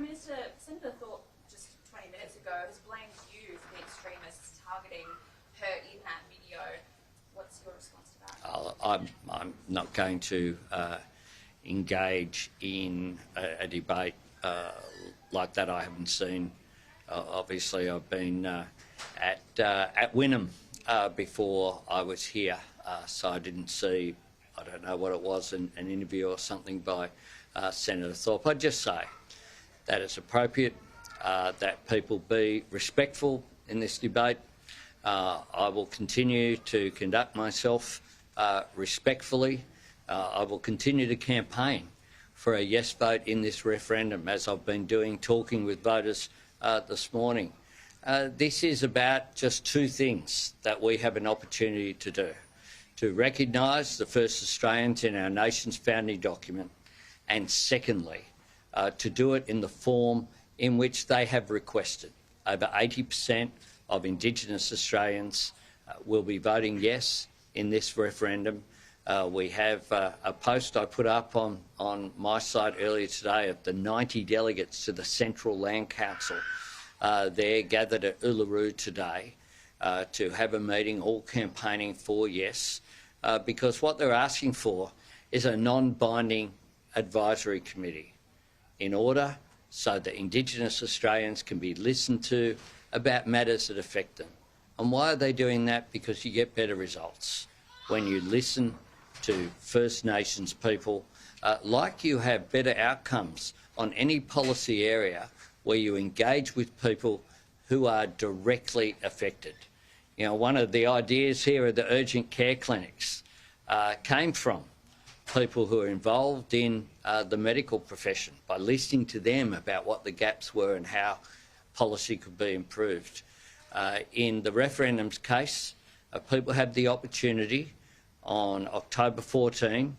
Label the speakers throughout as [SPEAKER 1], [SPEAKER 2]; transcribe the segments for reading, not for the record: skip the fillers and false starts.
[SPEAKER 1] Prime Minister, Senator Thorpe just 20 minutes ago has blamed you for the extremists targeting her in that video. What's your response to that?
[SPEAKER 2] I'm not going to engage in a debate like that. I haven't seen. Obviously, I've been at Wynnum before I was here, so I didn't see. I don't know what it was, an interview or something by Senator Thorpe. I'd just say that it's appropriate that people be respectful in this debate. I will continue to conduct myself respectfully. I will continue to campaign for a yes vote in this referendum, as I've been doing, talking with voters this morning. This is about just two things that we have an opportunity to do: to recognise the first Australians in our nation's founding document, and secondly, to do it in the form in which they have requested. Over 80% of Indigenous Australians will be voting yes in this referendum. We have a post I put up on my site earlier today of the 90 delegates to the Central Land Council. They're gathered at Uluru today to have a meeting, all campaigning for yes, because what they're asking for is a non-binding advisory committee in order so that Indigenous Australians can be listened to about matters that affect them. And why are they doing that? Because you get better results when you listen to First Nations people, like you have better outcomes on any policy area where you engage with people who are directly affected. You know, one of the ideas here of the urgent care clinics came from people who are involved in the medical profession, by listening to them about what the gaps were and how policy could be improved. In the referendum's case, people have the opportunity on October 14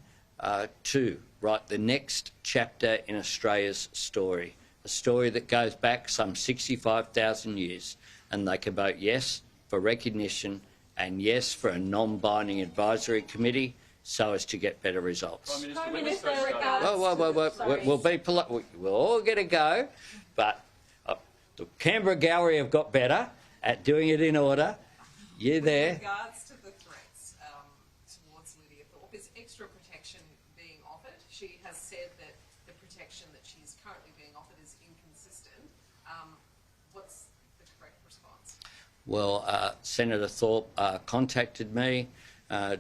[SPEAKER 2] to write the next chapter in Australia's story, a story that goes back some 65,000 years, and they can vote yes for recognition and yes for a non-binding advisory committee so as to get better results.
[SPEAKER 1] Prime Minister,
[SPEAKER 2] We'll be polite. We'll all get a go, but the Canberra Gallery have got better at doing it in order. You there?
[SPEAKER 3] With regards to the threats towards Lydia Thorpe, is extra protection being offered? She has said that the protection that she's currently being offered is inconsistent. What's the correct response?
[SPEAKER 2] Well, Senator Thorpe contacted me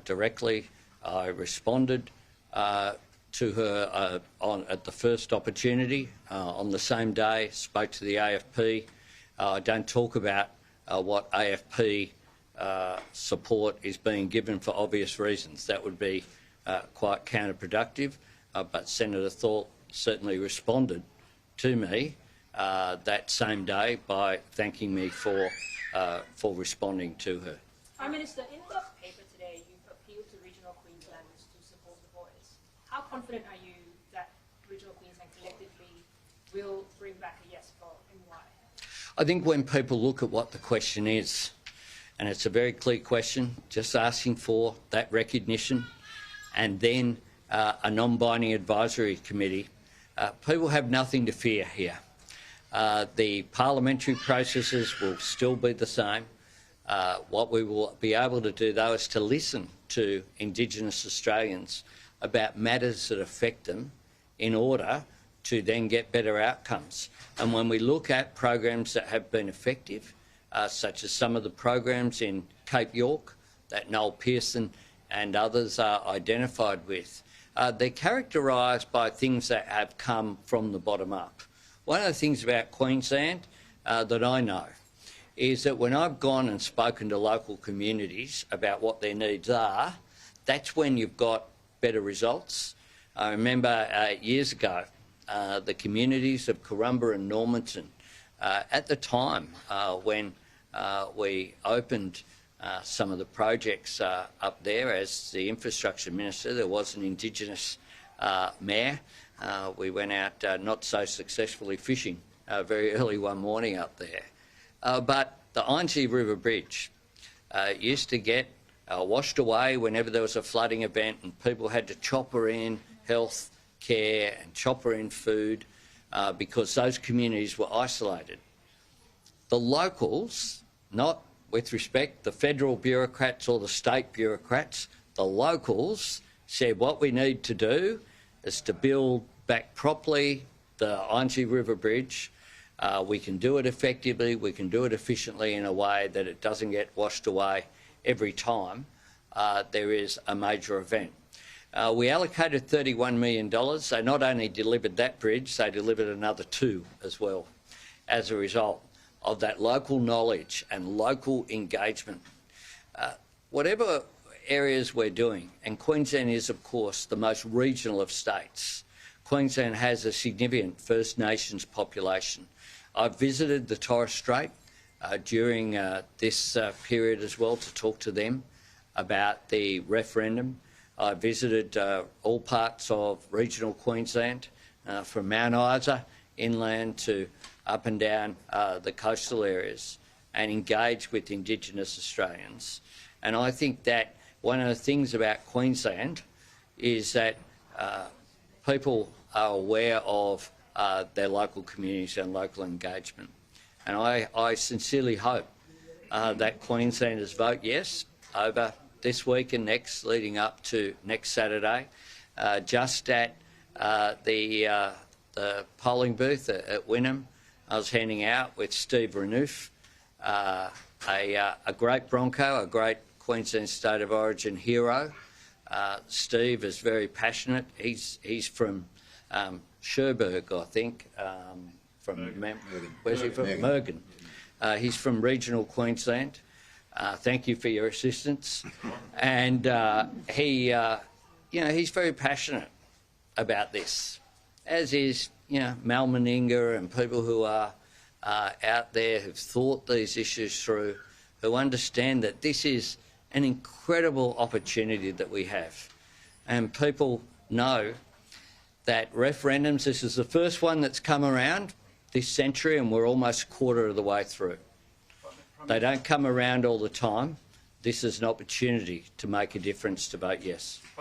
[SPEAKER 2] directly. I responded to her at the first opportunity on the same day, spoke to the AFP. I don't talk about what AFP support is being given for obvious reasons. That would be quite counterproductive, but Senator Thorpe certainly responded to me that same day by thanking me for responding to her.
[SPEAKER 1] Prime Minister, in the paper today, you've appealed to regional Queenslanders to support the Voice. How confident are you that regional Queensland collectively will bring back a yes vote, and why?
[SPEAKER 2] I think when people look at what the question is, and it's a very clear question, just asking for that recognition and then a non-binding advisory committee, people have nothing to fear here. The parliamentary processes will still be the same. What we will be able to do, though, is to listen to Indigenous Australians about matters that affect them in order to then get better outcomes. And when we look at programs that have been effective, such as some of the programs in Cape York that Noel Pearson and others are identified with, they're characterised by things that have come from the bottom up. One of the things about Queensland that I know is that when I've gone and spoken to local communities about what their needs are, that's when you've got better results. I remember years ago, the communities of Corumba and Normanton, at the time when we opened some of the projects up there as the infrastructure minister, there was an Indigenous mayor. We went out not so successfully fishing very early one morning up there. But the Ainslie River Bridge used to get washed away whenever there was a flooding event, and people had to chopper in health care and chopper in food. because those communities were isolated. The locals, not with respect the federal bureaucrats or the state bureaucrats, the locals said what we need to do is to build back properly the Ironsi River Bridge. We can do it effectively, we can do it efficiently in a way that it doesn't get washed away every time there is a major event. We allocated $31 million. They not only delivered that bridge, they delivered another 2 as well as a result of that local knowledge and local engagement. Whatever areas we're doing, and Queensland is of course the most regional of states. Queensland has a significant First Nations population. I've visited the Torres Strait during this period as well to talk to them about the referendum. I visited all parts of regional Queensland, from Mount Isa inland to up and down the coastal areas, and engaged with Indigenous Australians. And I think that one of the things about Queensland is that people are aware of their local communities and local engagement. And I sincerely hope that Queenslanders vote yes over this week and next, leading up to next Saturday. Just at the polling booth at Wynnum, I was handing out with Steve Renouf, a great Bronco, a great Queensland State of Origin hero. Steve is very passionate. He's from Cherbourg, I think, where's he from? Mergen. He's from regional Queensland. Thank you for your assistance. And he's very passionate about this, as is, Mal Meninga and people who are out there who've thought these issues through, who understand that this is an incredible opportunity that we have. And people know that referendums, this is the first one that's come around this century, and we're almost a quarter of the way through. They don't come around all the time. This is an opportunity to make a difference, to vote yes.